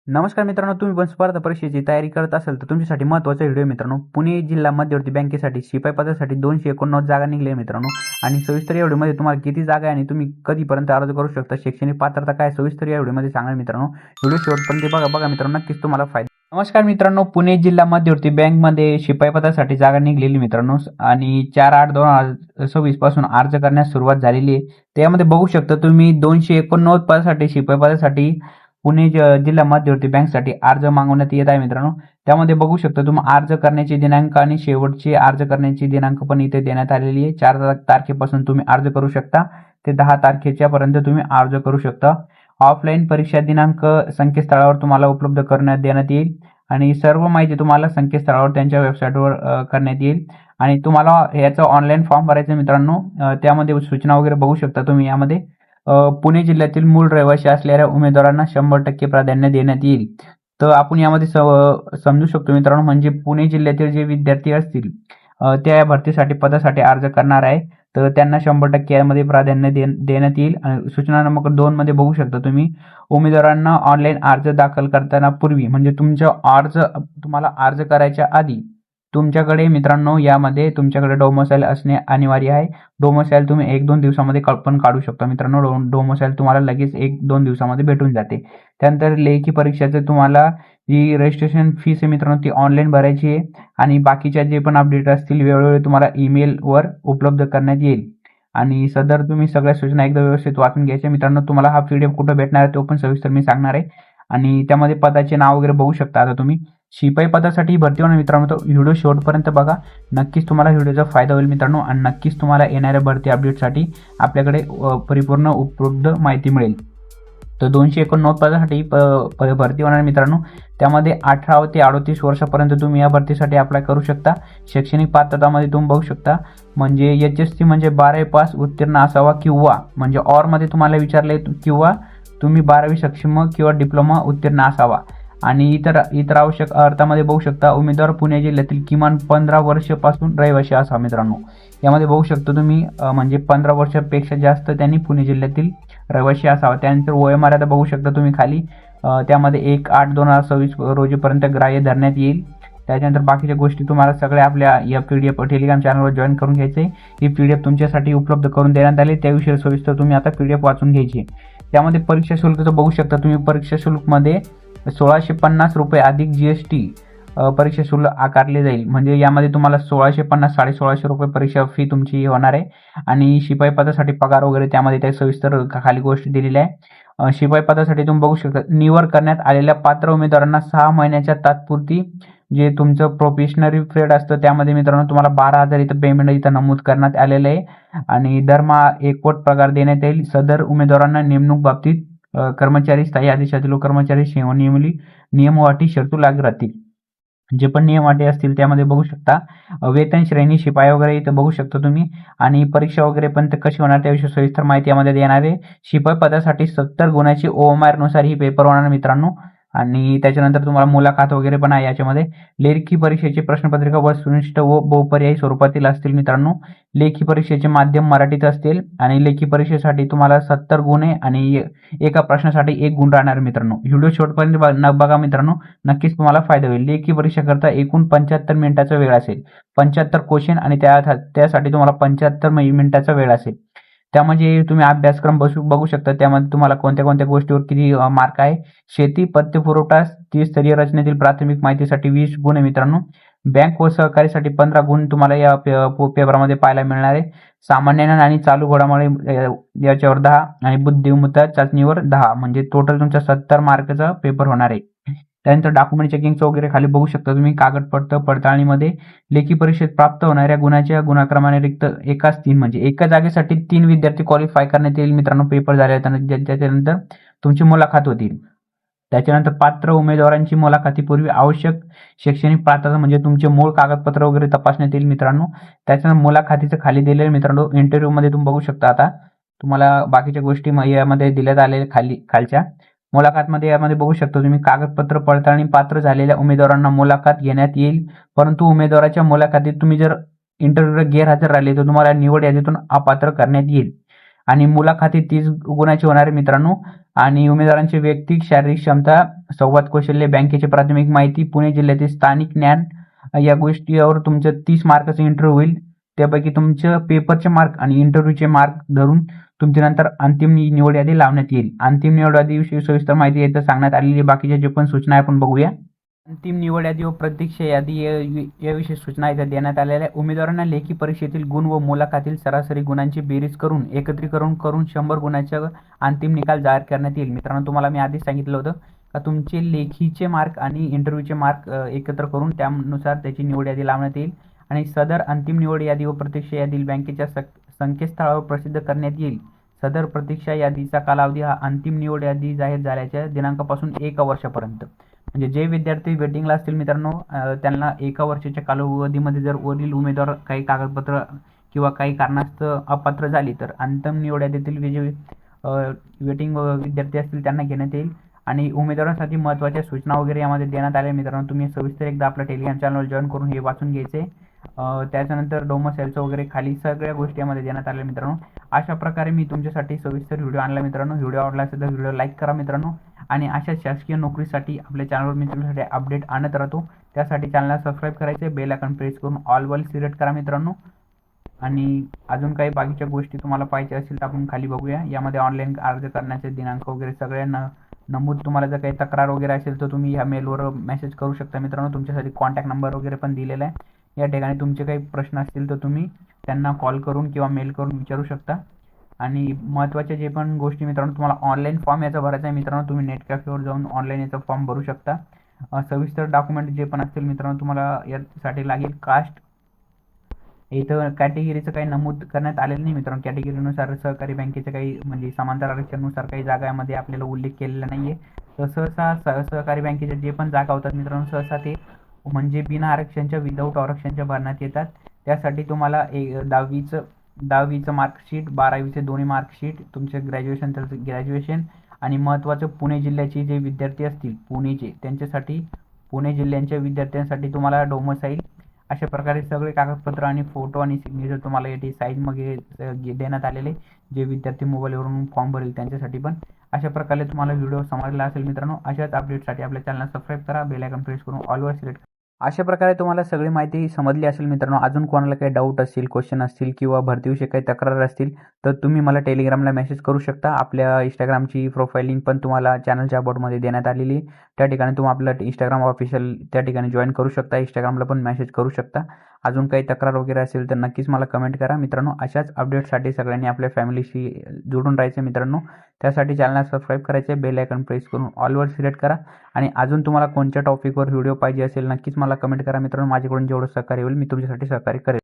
नमस्कार मित्रांनो, तुम्ही पण स्पर्धा परीक्षेची तयारी करत असाल तर तुमच्यासाठी महत्त्वाचा व्हिडिओ मित्रांनो. पुणे जिल्हा मध्यवर्ती बँकेसाठी शिपाई पदासाठी 289 जागा निघल्या मित्रांनो. आणि सविस्तर या व्हिडिओमध्ये तुम्हाला किती जागा आहे आणि तुम्ही कधीपर्यंत अर्ज करू शकता, शैक्षणिक पात्रता काय, सविस्तर या व्हिडिओमध्ये सांगणार मित्रांनो. व्हिडिओ शेवटपर्यंत बघा मित्रांनो, नक्कीच तुम्हाला फायदा. नमस्कार मित्रांनो, पुणे जिल्हा मध्यवर्ती बँकमध्ये शिपाई पदासाठी जागा निघलेली मित्रांनो. आणि 4/8/2026 पासून अर्ज करण्यास सुरुवात झालेली आहे. त्यामध्ये बघू शकता तुम्ही 289 पदासाठी शिपाई पदासाठी पुणे जिल्हा मध्यवर्ती बँकसाठी अर्ज मागवण्यात येत आहे मित्रांनो. त्यामध्ये बघू शकता तुम्ही अर्ज करण्याची दिनांक आणि शेवटची अर्ज करण्याची दिनांक पण इथे देण्यात आलेली आहे. 4 तारखेपासून तुम्ही अर्ज करू शकता ते 10 तारखेच्या पर्यंत तुम्ही अर्ज करू शकता. ऑफलाईन परीक्षा दिनांक संकेतस्थळावर तुम्हाला उपलब्ध देण्यात येईल आणि सर्व माहिती तुम्हाला संकेतस्थळावर त्यांच्या वेबसाईटवर करण्यात येईल. आणि तुम्हाला याचा ऑनलाईन फॉर्म भरायचा मित्रांनो. त्यामध्ये सूचना वगैरे बघू शकता तुम्ही. यामध्ये पुणे जिल्ह्यातील मूळ रहिवासी असलेल्या उमेदवारांना 100% प्राधान्य देण्यात येईल. तर आपण यामध्ये समजू शकतो मित्रांनो, म्हणजे पुणे जिल्ह्यातील जे विद्यार्थी असतील त्या भरतीसाठी पदासाठी अर्ज करणार आहे तर त्यांना 100% यामध्ये प्राधान्य देण्यात येईल. आणि सूचना नंबर 2 मध्ये बघू शकता तुम्ही, उमेदवारांना ऑनलाईन अर्ज दाखल करताना पूर्वी म्हणजे तुम्हाला अर्ज करायच्या आधी तुमच्याकडे मित्रांनो यामध्ये तुमच्याकडे डोमोसाईल असणे अनिवार्य आहे. डोमोसाईल तुम्ही 1-2 दिवसामध्ये पण काढू शकता मित्रांनो. डोमोसाईल तुम्हाला लगेच 1-2 दिवसामध्ये भेटून जाते. त्यानंतर लेखी परीक्षेचं तुम्हाला जी रजिस्ट्रेशन फीस आहे मित्रांनो ती ऑनलाईन भरायची आहे. आणि बाकीच्या जे पण अपडेट असतील वेळोवेळी तुम्हाला ईमेलवर उपलब्ध करण्यात येईल. आणि सदर तुम्ही सगळ्या सूचना एकदा व्यवस्थित वाचून घ्यायच्या मित्रांनो. तुम्हाला हा PDF कुठं भेटणार आहे तो पण सविस्तर मी सांगणार आहे. आणि त्यामध्ये पदाचे नाव वगैरे बघू शकता. आता तुम्ही शिपाई पदासाठी भरती होणार मित्रांनो, तर व्हिडिओ शेवटपर्यंत बघा. नक्कीच तुम्हाला व्हिडिओचा फायदा होईल मित्रांनो. आणि नक्कीच तुम्हाला येणाऱ्या भरती अपडेटसाठी आपल्याकडे परिपूर्ण उपलब्ध माहिती मिळेल. तर 289 पदासाठी भरती होणार मित्रांनो. त्यामध्ये 18 ते 38 वर्षापर्यंत तुम्ही या भरतीसाठी अप्लाय करू शकता. शैक्षणिक पात्रतामध्ये तुम्ही बघू शकता, म्हणजे HSC म्हणजे 12वी पास उत्तीर्ण असावा किंवा म्हणजे मध्ये तुम्हाला विचारले किंवा तुम्ही 12वी सक्षम किंवा डिप्लोमा उत्तीर्ण असावा. आणि इतर आवश्यक अर्थामध्ये बघू शकता, उमेदवार पुणे जिल्ह्यातील किमान 15 वर्षापासून रहिवासी असावा मित्रांनो. यामध्ये बघू शकता तुम्ही, म्हणजे 15 वर्षापेक्षा जास्त त्यांनी पुणे जिल्ह्यातील रहिवासी असावा. त्यानंतर वयोमर्यादा बघू शकता तुम्ही खाली. त्यामध्ये 1/8/2026 रोजीपर्यंत ग्राह्य धरण्यात येईल. त्याच्यानंतर बाकीच्या गोष्टी तुम्हाला सगळ्या आपल्या या PDF टेलिग्राम चॅनलवर जॉईन करून घ्यायचे. ही PDF तुमच्यासाठी उपलब्ध करून देण्यात आली. त्याविषयी सविस्तर तुम्ही आता PDF वाचून घ्यायची. त्यामध्ये परीक्षा शुल्कचं बघू शकता तुम्ही. परीक्षा शुल्कमध्ये 1650 रुपये अधिक GST परीक्षा शुल्क आकारले जाईल. म्हणजे यामध्ये तुम्हाला 1650 1650 रुपये परीक्षा फी तुमची होणार आहे. आणि शिपाई पदासाठी पगार वगैरे त्यामध्ये त्या सविस्तर खाली गोष्टी दिलेल्या आहे. शिपाई पदासाठी तुम्ही बघू शकता, निवड करण्यात आलेल्या पात्र उमेदवारांना 6 महिन्याच्या तात्पुरती जे तुमचं प्रोफेशनरी पिरियड असतं त्यामध्ये मित्रांनो तुम्हाला 12,000 इथं पेमेंट इथं नमूद करण्यात आलेलं आहे. आणि दरमहा एकवट पगार देण्यात येईल. सदर उमेदवारांना नेमणूक बाबतीत कर्मचारी स्थायी आदेशातील कर्मचारी नियम व अटी शर्ती लागू राहतील. जे पण नियम अटी असतील त्यामध्ये बघू शकता. वेतन श्रेणी शिपाई वगैरे इथं बघू शकता तुम्ही. आणि परीक्षा वगैरे पण ते कशी होणार त्याविषयी सविस्तर माहिती यामध्ये देणार आहे. शिपाई पदासाठी 70 गुणाची OMR नुसार ही पेपर होणार मित्रांनो. आणि त्याच्यानंतर तुम्हाला मुलाखत वगैरे पण आहे याच्यामध्ये. लेखी परीक्षेची प्रश्नपत्रिका वस्तुनिष्ठ व बहुपर्यायी स्वरूपातील असतील मित्रांनो. लेखी परीक्षेचे माध्यम मराठीत असतील. आणि लेखी परीक्षेसाठी तुम्हाला 70 गुण आहे आणि एका प्रश्नासाठी 1 गुण राहणार मित्रांनो. व्हिडिओ शेवटपर्यंत बघा मित्रांनो, नक्कीच तुम्हाला फायदा होईल. लेखी परीक्षा करता एकूण 75 मिनिटाचा वेळ असेल. 75 क्वेश्चन आणि त्यासाठी तुम्हाला 75 मिनिटाचा वेळ असेल. त्यामध्ये तुम्ही अभ्यासक्रम बघू शकता. त्यामध्ये तुम्हाला कोणत्या कोणत्या गोष्टीवर किती मार्क आहे. शेती पद्य पुरवठा स्तरीय रचनेतील प्राथमिक माहितीसाठी 20 गुण आहे मित्रांनो. बँक व सहकारीसाठी 15 गुण तुम्हाला या पेपरमध्ये पाहायला मिळणार आहे. सामान्य ज्ञान आणि चालू घडामोडी याच्यावर 10 आणि बुद्धिमत्ता चाचणीवर 10 म्हणजे टोटल तुमचा 70 मार्कचा पेपर होणार आहे. त्यानंतर डॉक्युमेंट चेकिंगचं वगैरे खाली बघू शकता तुम्ही. कागदपत्र पडताळणीमध्ये लेखी परीक्षेत प्राप्त होणाऱ्या गुणाच्या गुणाक्रमाने रिक्त एकाच 3 म्हणजे एका जागेसाठी 3 विद्यार्थी क्वालिफाय करण्यात येईल मित्रांनो. पेपर झाल्यानंतर त्याच्यानंतर तुमची मुलाखत होतील. त्याच्यानंतर पात्र उमेदवारांची मुलाखतीपूर्वी आवश्यक शैक्षणिक पात्रता म्हणजे तुमचे मूळ कागदपत्र वगैरे तपासण्यात येईल मित्रांनो. त्याच्यानंतर मुलाखतीचं खाली दिलेले मित्रांनो इंटरव्ह्यूमध्ये तुम्ही बघू शकता. आता तुम्हाला बाकीच्या गोष्टी यामध्ये दिल्यात आलेल्या खालच्या मुलाखतमध्ये यामध्ये बघू शकता तुम्ही. कागदपत्र पडताळणी पात्र झालेल्या उमेदवारांना मुलाखत घेण्यात येईल. परंतु उमेदवाराच्या मुलाखतीत तुम्ही जर इंटरव्ह्यूला गैरहजर राहिले तर तुम्हाला निवड यादीतून अपात्र करण्यात येईल. आणि मुलाखती 30 गुणाची होणार आहे मित्रांनो. आणि उमेदवारांची वैयक्तिक शारीरिक क्षमता, संवाद कौशल्य, बँकेची प्राथमिक माहिती, पुणे जिल्ह्यातील स्थानिक ज्ञान या गोष्टीवर तुमचं 30 मार्काचा इंटरव्ह्यू होईल. त्यापैकी तुमचं पेपरचे मार्क आणि इंटरव्ह्यूचे मार्क धरून तुमची नंतर अंतिम निवड यादी लावण्यात येईल. अंतिम निवड यादीविषयी सविस्तर माहिती इथं सांगण्यात आलेली आहे. बाकीच्या जे पण सूचना आपण बघूया. अंतिम निवड यादी व प्रतीक्षा यादी याविषयी सूचना इथं देण्यात आलेल्या आहे. उमेदवारांना लेखी परीक्षेतील गुण व मुलाखतील सरासरी गुणांची बेरीज करून एकत्रीकरण करून 100 गुणाचा अंतिम निकाल जाहीर करण्यात येईल. मित्रांनो, तुम्हाला मी आधीच सांगितलं होतं का तुमचे लेखीचे मार्क आणि इंटरव्ह्यूचे मार्क एकत्र करून त्यानुसार त्याची निवड यादी लावण्यात येईल. आणि सदर अंतिम निवड यादी व प्रतीक्षा यादी बँकेच्या संकेतस्थळावर प्रसिद्ध करण्यात येईल. सदर प्रतीक्षा यादीचा कालावधी हा अंतिम निवड यादी जाहीर झाल्याच्या दिनांकापासून 1 वर्षापर्यंत. म्हणजे जे विद्यार्थी वेटिंगला असतील मित्रांनो, त्यांना 1 वर्षाच्या कालावधीमध्ये जर वरील उमेदवार काही कागदपत्र किंवा काही कारणास्तव अपात्र झाली तर अंतिम निवड यादीतील जे वेटिंग विद्यार्थी असतील त्यांना घेण्यात येईल. आणि उमेदवारांसाठी महत्त्वाच्या सूचना वगैरे यामध्ये देण्यात आल्या मित्रांनो. तुम्ही सविस्तर एकदा आपल्या टेलिग्राम चॅनलवर जॉईन करून हे वाचून घ्यायचे. त्याच्यानंतर डोमोसाईलचं वगैरे खाली सगळ्या गोष्टी यामध्ये देण्यात आल्या मित्रांनो. अशा प्रकारे मी तुमच्यासाठी सविस्तर व्हिडिओ आणला मित्रांनो. व्हिडिओ आवडला असेल तर व्हिडिओ लाईक करा मित्रांनो. आणि अशा शासकीय नोकरीसाठी आपल्या चॅनलवर मी तुमच्यासाठी अपडेट आणत राहतो. त्यासाठी चॅनलला सबस्क्राईब करायचे, बेल आयकॉन प्रेस करून ऑल सिलेक्ट करा मित्रांनो. आणि अजून काही बाकीच्या गोष्टी तुम्हाला पाहिजे असतील तर आपण खाली बघूया. यामध्ये ऑनलाईन अर्ज करण्याचे दिनांक वगैरे सगळ्यांना नमूद. तुम्हाला जर काही तक्रार वगैरे असेल तर तुम्ही ह्या मेलवर मेसेज करू शकता मित्रांनो. तुमच्यासाठी कॉन्टॅक्ट नंबर वगैरे पण दिलेला आहे. या ठिकाणी तुमचे काही प्रश्न असतील तर तुम्ही त्यांना कॉल करून किंवा मेल करून विचारू शकता. आणि महत्त्वाच्या जे पण गोष्टी मित्रांनो, तुम्हाला ऑनलाईन फॉर्म याचा भरायचा आहे मित्रांनो. तुम्ही नेट कॅफेवर जाऊन ऑनलाईन याचा फॉर्म भरू शकता. सविस्तर डॉक्युमेंट जे पण असतील मित्रांनो तुम्हाला यासाठी लागेल. कास्ट इथं कॅटेगरीचं काही नमूद करण्यात आलेलं नाही मित्रांनो. कॅटेगरीनुसार सहकारी बँकेच्या काही म्हणजे समांतर आरक्षणानुसार काही जागा यामध्ये आपल्याला उल्लेख केलेला नाही आहे. तर सहसा सहकारी बँकेच्या जे पण जागा होतात मित्रांनो, सहसा ते म्हणजे बिना आरक्षणच्या विदाऊट आरक्षणच्या भरण्यात येतात. त्यासाठी तुम्हाला 10वीचं मार्कशीट, 12वीचे दोन्ही मार्कशीट, तुमचे ग्रॅज्युएशन आणि महत्त्वाचं पुणे जिल्ह्याचे जे विद्यार्थी असतील पुणेचे, त्यांच्यासाठी पुणे जिल्ह्यांच्या विद्यार्थ्यांसाठी तुम्हाला डोमोसाईल अशा प्रकारे सगळे कागदपत्र आणि फोटो आणि सिग्नेचर तुम्हाला याची साईजमध्ये देण्यात आलेले. जे विद्यार्थी मोबाईलवरून फॉर्म भरेल त्यांच्यासाठी पण. अशा प्रकारे तुम्हाला व्हिडिओ समजला असेल मित्रांनो. अशाच अपडेटसाठी आपल्या चॅनलला सबस्क्राईब करा, बेल आयकॉन प्रेस करून ऑलवर सिलेक्ट करा. अशा प्रकारे तुम्हाला सगळी माहिती समजली असेल मित्रांनो. अजून कोणाला काही डाऊट असतील, क्वेश्चन असतील किंवा भरतीविषयी काही तक्रार असतील तर तुम्ही मला टेलिग्रामला मेसेज करू शकता. आपल्या इंस्टाग्रामची प्रोफाईल लिंक पण तुम्हाला चॅनलच्या अबाउटमध्ये देण्यात आलेली आहे. त्या ठिकाणी तुम्ही आपलं इंस्टाग्राम ऑफिशियल त्या ठिकाणी जॉईन करू शकता. इंस्टाग्रामला पण मेसेज करू शकता. अजून काही तक्रार वगैरे असेल तर नक्कीच मला कमेंट करा मित्रांनो. अशाच अपडेटसाठी सगळ्यांनी आपल्या फॅमिलीशी जोडून राहायचं मित्रांनो. त्यासाठी चॅनलला सबस्क्राईब करायचे, बेल आयकॉन प्रेस करून ऑलवर सिलेक्ट करा. आणि अजून तुम्हाला कोणत्या टॉपिकवर व्हिडिओ पाहिजे असेल नक्कीच मला कमेंट करा मित्रांनो. माझ्याकडून जेवढं सहकार्य होईल मी तुमच्यासाठी सहकार्य करेल.